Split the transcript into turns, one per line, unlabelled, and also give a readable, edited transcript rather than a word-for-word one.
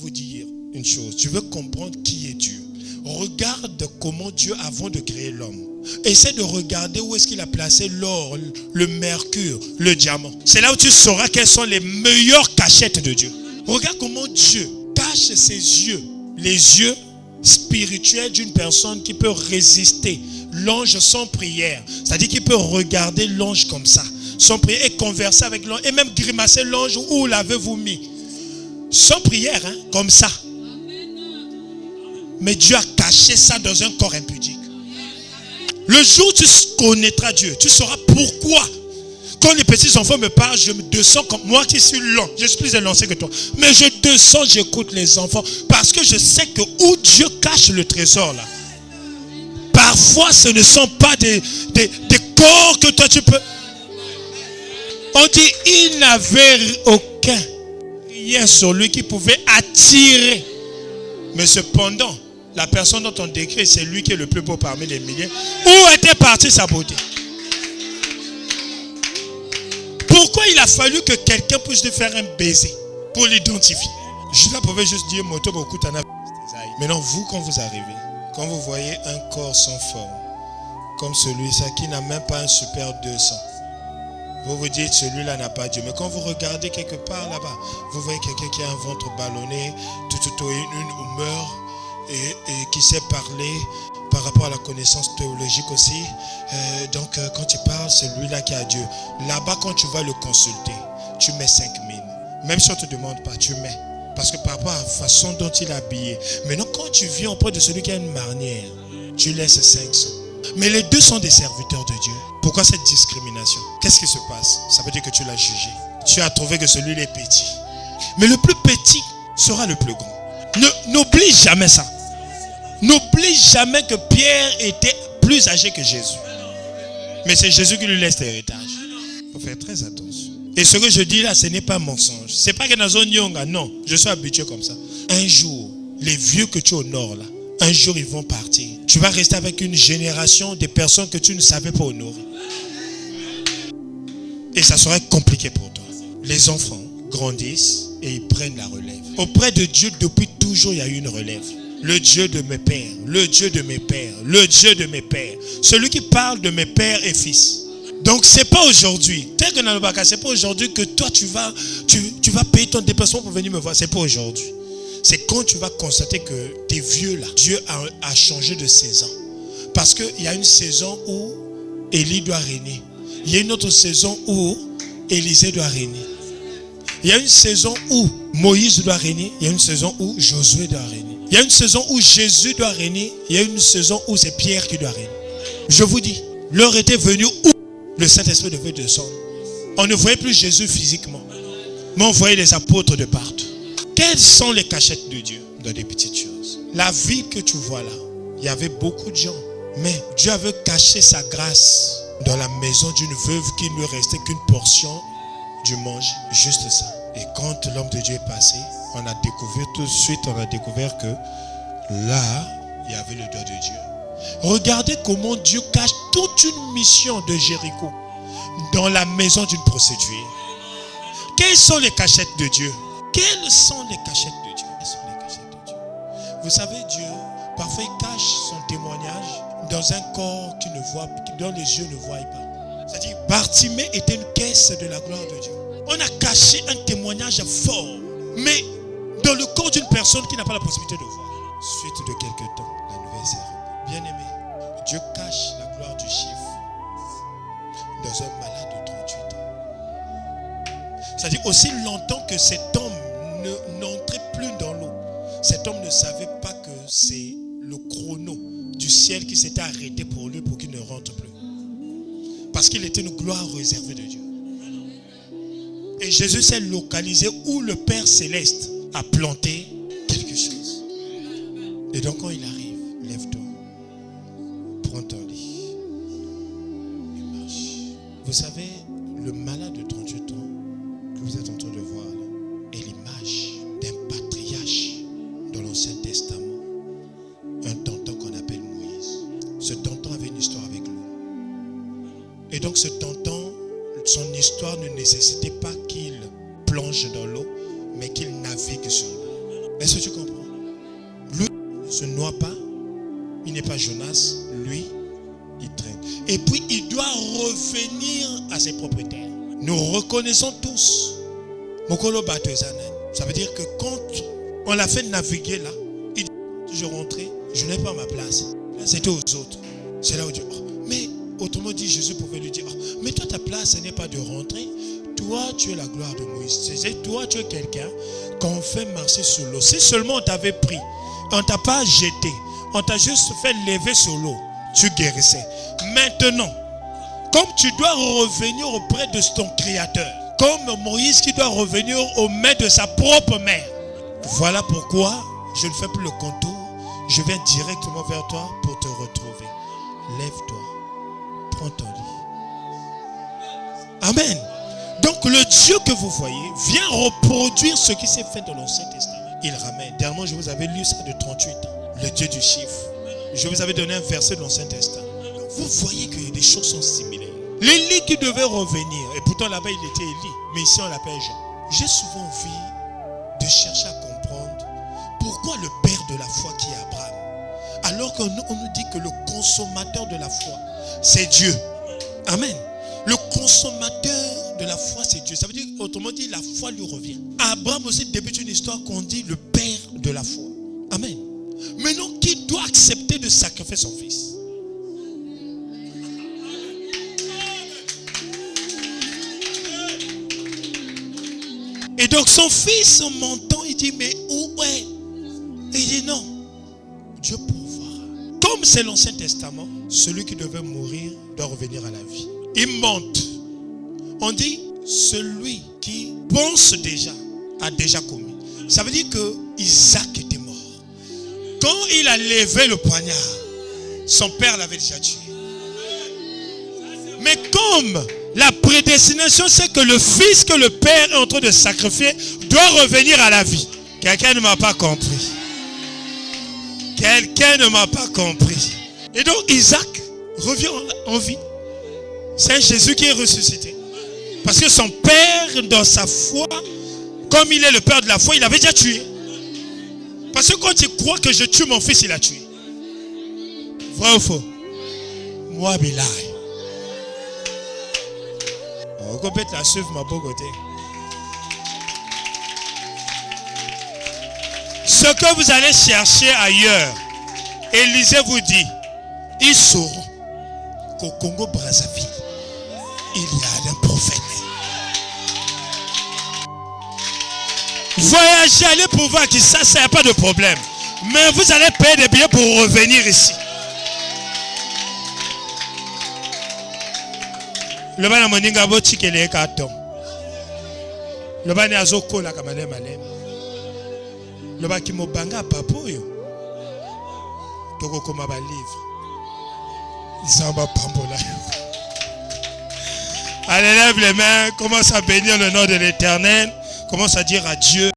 Vous dire une chose, tu veux comprendre qui est Dieu. Regarde comment Dieu, avant de créer l'homme, essaie de regarder où est-ce qu'il a placé l'or, le mercure, le diamant. C'est là où tu sauras quelles sont les meilleures cachettes de Dieu. Regarde comment Dieu cache ses yeux, les yeux spirituels d'une personne qui peut résister l'ange sans prière. C'est-à-dire qu'il peut regarder l'ange comme ça, sans prière, et converser avec l'ange, et même grimacer l'ange. Où l'avez-vous mis? Sans prière, hein, comme ça. Mais Dieu a caché ça dans un corps impudique. Le jour où tu connaîtras Dieu, tu sauras pourquoi. Quand les petits enfants me parlent, je me descends comme moi qui suis lent. Je suis plus élancé que toi. Mais je descends, j'écoute les enfants. Parce que je sais que où Dieu cache le trésor là. Parfois, ce ne sont pas des corps que toi tu peux. On dit, il n'avait aucun rien sur lui qui pouvait attirer. Mais cependant, la personne dont on décrit, c'est lui qui est le plus beau parmi les milliers. Où était partie sa beauté? Pourquoi il a fallu que quelqu'un puisse lui faire un baiser pour l'identifier? Je pouvais juste dire moto beaucoup t'en as. Maintenant, vous, quand vous arrivez, quand vous voyez un corps sans forme, comme celui-là qui n'a même pas un super 200, vous vous dites celui-là n'a pas Dieu. Mais quand vous regardez quelque part là-bas, vous voyez quelqu'un qui a un ventre ballonné, une humeur et qui sait parler par rapport à la connaissance théologique aussi. Donc quand il parle, c'est lui-là qui a Dieu. Là-bas, quand tu vas le consulter, tu mets 5 000. Même si on ne te demande pas, tu mets. Parce que par rapport à la façon dont il est habillé. Maintenant, quand tu viens auprès de celui qui a une marnière, tu laisses 500. Mais les deux sont des serviteurs de Dieu. Pourquoi cette discrimination? Qu'est-ce qui se passe? Ça veut dire que tu l'as jugé. Tu as trouvé que celui-là est petit. Mais le plus petit sera le plus grand. N'oublie jamais ça. N'oublie jamais que Pierre était plus âgé que Jésus. Mais c'est Jésus qui lui laisse l'héritage. Il faut faire très attention. Et ce que je dis là, ce n'est pas un mensonge. Ce n'est pas que dans zone yonga, non. Je suis habitué comme ça. Un jour, les vieux que tu honores là, un jour ils vont partir. Tu vas rester avec une génération de personnes que tu ne savais pas honorer. Et ça serait compliqué pour toi. Les enfants grandissent et ils prennent la relève. Auprès de Dieu, depuis toujours, il y a eu une relève. Le Dieu de mes pères, le Dieu de mes pères, le Dieu de mes pères. Celui qui parle de mes pères et fils. Donc c'est pas aujourd'hui. Tel que dans le Baka, c'est pas aujourd'hui que toi tu vas payer ton déplacement pour venir me voir. C'est pas aujourd'hui. C'est quand tu vas constater que t'es vieux là. Dieu a changé de saison. Parce qu'il y a une saison où Élie doit régner. Il y a une autre saison où Élisée doit régner. Il y a une saison où Moïse doit régner. Il y a une saison où Josué doit régner. Il y a une saison où Jésus doit régner. Il y a une saison où c'est Pierre qui doit régner. Je vous dis, l'heure était venue où le Saint-Esprit devait descendre. On ne voyait plus Jésus physiquement, mais on voyait les apôtres de partout. Quelles sont les cachettes de Dieu dans des petites choses? La vie que tu vois là, il y avait beaucoup de gens, mais Dieu avait caché sa grâce dans la maison d'une veuve qui ne lui restait qu'une portion du manger, juste ça. Et quand l'homme de Dieu est passé, on a découvert tout de suite, que là, il y avait le doigt de Dieu. Regardez comment Dieu cache toute une mission de Jéricho dans la maison d'une prostituée. Quelles sont les cachettes de Dieu? Quelles sont les cachettes de Dieu? Quelles sont les cachettes de Dieu? Vous savez, Dieu, parfois il cache son témoignage dans un corps dont les yeux ne voient pas. C'est-à-dire, Bartimée était une caisse de la gloire de Dieu. On a caché un témoignage fort, mais dans le corps d'une personne qui n'a pas la possibilité de voir. Suite de quelques temps, la nouvelle s'est répandue. Bien-aimé, Dieu cache la gloire du chiffre dans un malade de 38 ans. C'est-à-dire, aussi longtemps que cet homme n'entrait plus dans l'eau, cet homme ne savait pas que c'est le chrono du ciel qui s'était arrêté pour lui pour qu'il ne rentre plus. Parce qu'il était une gloire réservée de Dieu. Et Jésus s'est localisé où le Père Céleste a planté quelque chose. Et donc quand il arrive, lève-toi, prends ton lit et marche. Vous savez, le malade de 38 ans que vous êtes en train de voir là, est l'image d'un patriarche dans l'Ancien Testament. Un tonton qu'on appelle Moïse. Ce tonton avait une histoire avec l'eau. Et donc ce tonton, son histoire ne nécessitait pas qu'il plonge dans l'eau, mais qu'il navigue sur l'eau. Est-ce que tu comprends? Lui ne se noie pas. Il n'est pas Jonas. Lui, il traîne. Et puis, il doit revenir à ses propriétaires. Nous reconnaissons tous. Ça veut dire que quand on l'a fait naviguer là, il dit, je rentrais, je n'ai pas ma place. Là, c'était aux autres. C'est là où Dieu... Mais autrement dit, Jésus pouvait lui dire, mais toi, ta place, ce n'est pas de rentrer. Toi, tu es la gloire de Moïse. Toi, tu es quelqu'un qu'on fait marcher sur l'eau. Si seulement on t'avait pris, on ne t'a pas jeté, on t'a juste fait lever sur l'eau, tu guérissais. Maintenant, comme tu dois revenir auprès de ton Créateur, comme Moïse qui doit revenir au maître de sa propre mère. Voilà pourquoi je ne fais plus le contour. Je viens directement vers toi pour te retrouver. Lève-toi. Prends ton lit. Amen. Donc le Dieu que vous voyez vient reproduire ce qui s'est fait dans l'Ancien Testament. Il ramène. Dernièrement, je vous avais lu ça de 38 ans. Le Dieu du chiffre. Je vous avais donné un verset de l'Ancien Testament. Vous voyez que des choses sont similaires. L'Élie qui devait revenir, et pourtant là-bas il était Élie, mais ici on l'appelle Jean. J'ai souvent envie de chercher à comprendre pourquoi le père de la foi qui est Abraham, alors qu'on nous dit que le consommateur de la foi, c'est Dieu. Amen. Le consommateur de la foi, c'est Dieu. Ça veut dire, autrement dit, la foi lui revient. Abraham aussi débute une histoire qu'on dit le père de la foi. Amen. Maintenant, qui doit accepter de sacrifier son fils? Et donc son fils, en montant, il dit, mais où est? Et il dit, non, Dieu pourvoira. Comme c'est l'Ancien Testament, celui qui devait mourir doit revenir à la vie. Il monte. On dit, celui qui pense déjà, a déjà commis. Ça veut dire que Isaac était mort. Quand il a levé le poignard, son père l'avait déjà tué. Mais comme la prédestination, c'est que le fils que le père est en train de sacrifier doit revenir à la vie. Quelqu'un ne m'a pas compris. Quelqu'un ne m'a pas compris. Et donc Isaac revient en vie. C'est Jésus qui est ressuscité. Parce que son père, dans sa foi, comme il est le père de la foi, il avait déjà tué. Parce que quand il croit que je tue mon fils, il a tué. Vrai ou faux? Moi, Bilal. On peut la suivre, ma beau côté. Ce que vous allez chercher ailleurs, Élisée vous dit, ils sauront qu'au Congo-Brazzaville, il y a un prophète. Voyager, allez pour voir qui ça n'y a pas de problème. Mais vous allez payer des billets pour revenir ici. Le bana moninga boti kele katon. Le bana azoko la kamale malem. Le bana ki mobanga papoyo. Toko koma ba livre. Isamba pambola. Allez, lève les mains, commence à bénir le nom de l'Éternel, commence à dire à Dieu.